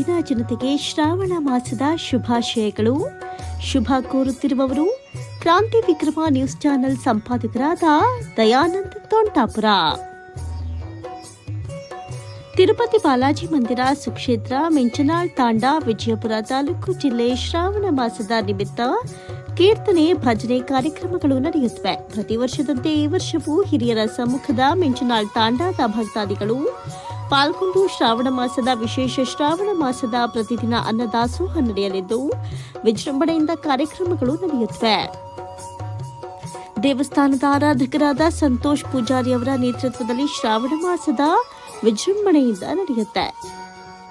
ನಾಡಿನ ಜನತೆಗೆ ಶ್ರಾವಣ ಮಾಸದ ಶುಭಾಶಯಗಳು. ಶುಭ ಕೋರುತ್ತಿರುವವರು ಕ್ರಾಂತಿ ವಿಕ್ರಮ ನ್ಯೂಸ್ ಚಾನೆಲ್ ಸಂಪಾದಕರಾದ ದಯಾನಂದ ತೋಂಟಾಪುರ. ತಿರುಪತಿ ಬಾಲಾಜಿ ಮಂದಿರ ಸುಕ್ಷೇತ್ರ ಮಿಂಚನಾಳ್ ತಾಂಡಾ ವಿಜಯಪುರ ತಾಲೂಕು ಜಿಲ್ಲೆ ಶ್ರಾವಣ ಮಾಸದ ನಿಮಿತ್ತ ಕೀರ್ತನೆ ಭಜನೆ ಕಾರ್ಯಕ್ರಮಗಳು ನಡೆಯುತ್ತವೆ. ಪ್ರತಿ ವರ್ಷದಂತೆ ಈ ವರ್ಷವೂ ಹಿರಿಯರ ಸಮ್ಮುಖದ ಮಿಂಚನಾಳ್ ತಾಂಡಾದ ಭಕ್ತಾದಿಗಳು ಪಾಲ್ಗೊಂಡು ಶ್ರಾವಣ ಮಾಸದ ವಿಶೇಷ ಶ್ರಾವಣ ಮಾಸದ ಪ್ರತಿದಿನ ಅನ್ನದಾಸೋಹ ನಡೆಯಲಿದ್ದು ವಿಜೃಂಭಣೆಯಿಂದ ಕಾರ್ಯಕ್ರಮಗಳು ನಡೆಯುತ್ತವೆ. ದೇವಸ್ಥಾನದ ಆರಾಧಕರಾದ ಸಂತೋಷ್ ಪೂಜಾರಿ ಅವರ ನೇತೃತ್ವದಲ್ಲಿ ಶ್ರಾವಣ ಮಾಸದ ವಿಜೃಂಭಣೆಯಿಂದ ನಡೆಯುತ್ತೆ.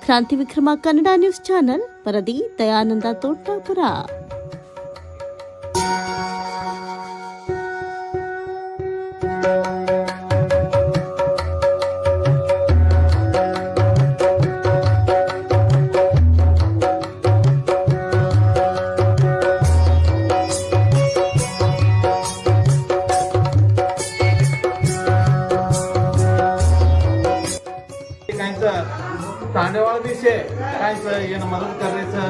ಕ್ರಾಂತಿ ವಿಕ್ರಮ ಕನ್ನಡ ನ್ಯೂಸ್ ಚಾನೆಲ್ ವರದಿ ದಯಾನಂದ ತೋಂಟಾಪುರ. तांडेवाळ दिवशी कायचं येणं मदत करायचं,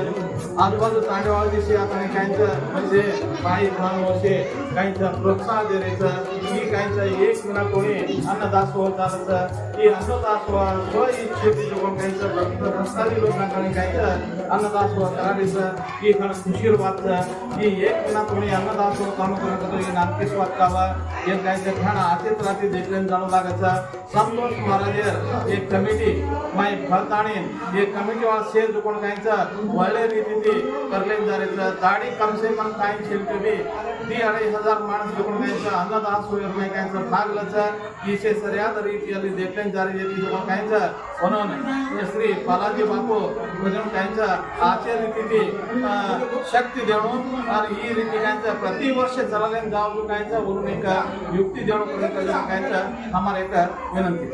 आजूबाजू तांडेवाळ दिवशी आता कायचं म्हणजे बाई भावशे कायचं प्रोत्साहन द्यायचं की कायचं एक विना कोणी अन्नदासोह चालायचं की अन्नदासोह स्वइच्छेची कोण कायचं भक्तादी लोकांकडे कायचं अन्नदासोह करायचं की खरं खुशीर वाटतं की एक विना कोणी अन्नदासोह काम करत होतो की नाटकीस वाटकावा एक कायचं खाणं आतेच रात्री देखील जाणू लागायचं. संतोष महाराज एक कमिटी माय फलताणी एक कमिटी वाला शेर जो कोण कायचं वळले रीती करले जायचं दाढी कम से कम काय शिल्पी बी 2,500 माणूस जो कोण कायचं अन्नदास होईल कायचं भागलचं इसे सरियाद रीतीಯಲ್ಲಿ देखले जारी येते जो कोण कायचं म्हणून श्री बालाजी बापू म्हणून कायचं आचे रीती शक्ती देणं आणि ही रीती कायचं प्रति वर्ष चालले जाऊ कायचं बोलून एक युक्ती देणं कायचं हमारे एक विनंती.